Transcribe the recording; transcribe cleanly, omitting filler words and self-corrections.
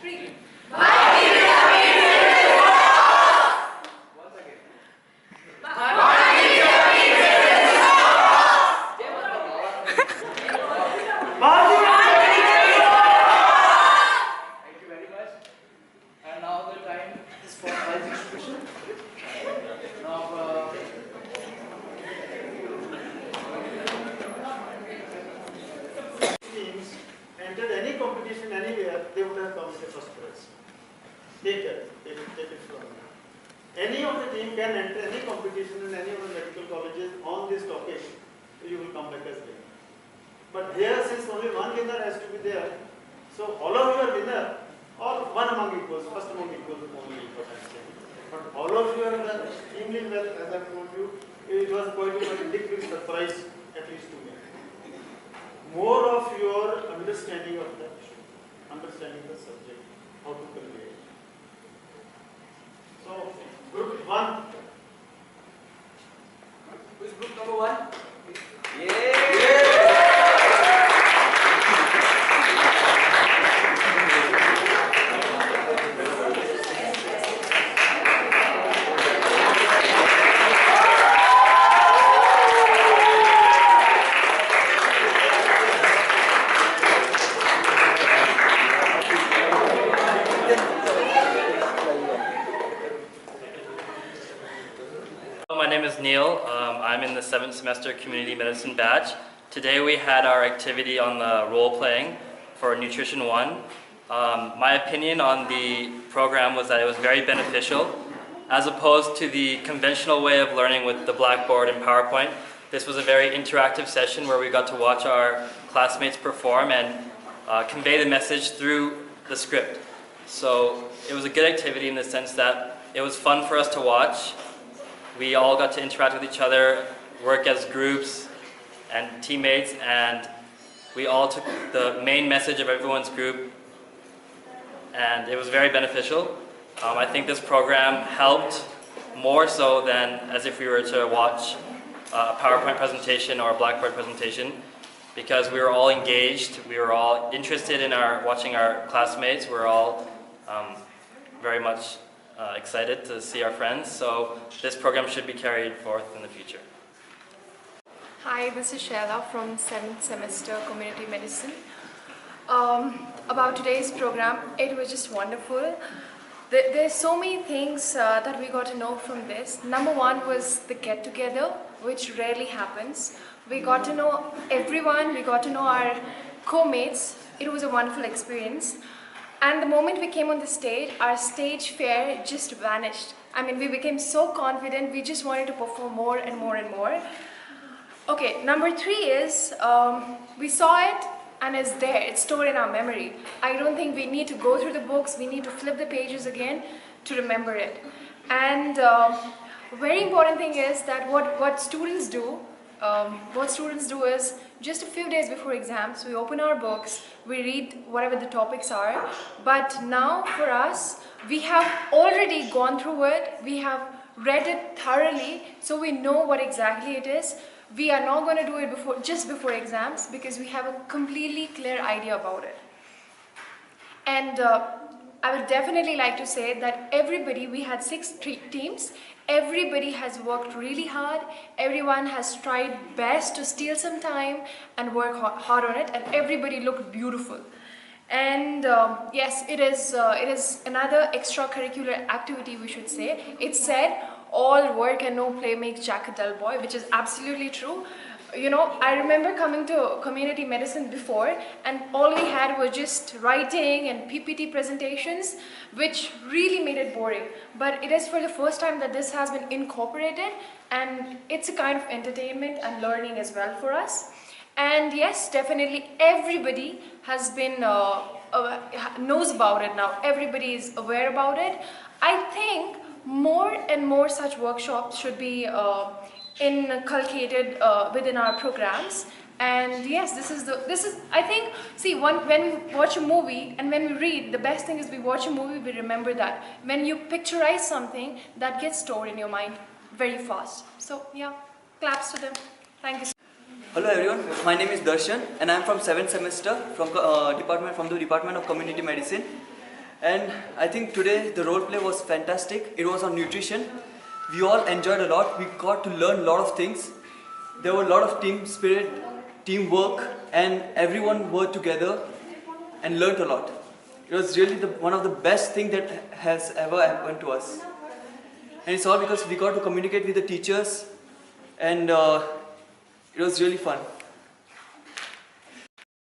3. Entered any competition anywhere, they would have come the first prize. Take it from me. Any of the team can enter any competition in any of the medical colleges on this topic, you will come back as winner. But here, since only one winner has to be there, so all of you are winner, or one among equals, first among equals only important thing. But all of you have done extremely well, as I told you. It was going to be a big surprise, at least to me. More of your understanding of the subject, how to convey it. So, group 1. Who is group number 1? My name is Neil. I'm in the 7th semester community medicine batch. Today we had our activity on the role playing for Nutrition 1. My opinion on the program was that it was very beneficial. As opposed to the conventional way of learning with the Blackboard and PowerPoint, this was a very interactive session where we got to watch our classmates perform and convey the message through the script. So it was a good activity in the sense that it was fun for us to watch. We all got to interact with each other, work as groups and teammates, and we all took the main message of everyone's group, and it was very beneficial. I think this program helped more so than as if we were to watch a PowerPoint presentation or a Blackboard presentation, because we were all engaged, we were all interested in watching our classmates, we were all very much excited to see our friends, so this program should be carried forth in the future. Hi, this is Shaila from 7th semester community medicine. About today's program, it was just wonderful. There's so many things that we got to know from this. Number one was the get-together, which rarely happens. We got to know everyone, we got to know our co-mates. It was a wonderful experience. And the moment we came on the stage, our stage fear just vanished. I mean, we became so confident, we just wanted to perform more and more and more. Okay, number 3 is, we saw it and it's there, it's stored in our memory. I don't think we need to go through the books, we need to flip the pages again to remember it. And very important thing is that what students do is just a few days before exams, we open our books, we read whatever the topics are, but now for us, we have already gone through it, we have read it thoroughly, so we know what exactly it is. We are not going to do it just before exams because we have a completely clear idea about it. And I would definitely like to say that everybody, we had 6 teams, everybody has worked really hard, everyone has tried best to steal some time and work hard on it, and everybody looked beautiful. And yes, it is another extracurricular activity, we should say. It's said, all work and no play makes Jack a dull boy, which is absolutely true. You know, I remember coming to community medicine before, and all we had was just writing and PPT presentations, which really made it boring. But it is for the first time that this has been incorporated, and it's a kind of entertainment and learning as well for us. And yes, definitely everybody has been knows about it now. Everybody is aware about it. I think more and more such workshops should be inculcated within our programs. And yes, this is I think, see, when we watch a movie and when we read, the best thing is we watch a movie, we remember that. When you picturize something, that gets stored in your mind very fast. So yeah, claps to them. Thank you. Hello everyone, my name is Darshan and I am from 7th semester from the Department of Community Medicine. And I think today the role play was fantastic. It was on nutrition. We all enjoyed a lot. We got to learn a lot of things. There were a lot of team spirit, teamwork, and everyone worked together and learned a lot. It was really one of the best things that has ever happened to us. And it's all because we got to communicate with the teachers, and it was really fun.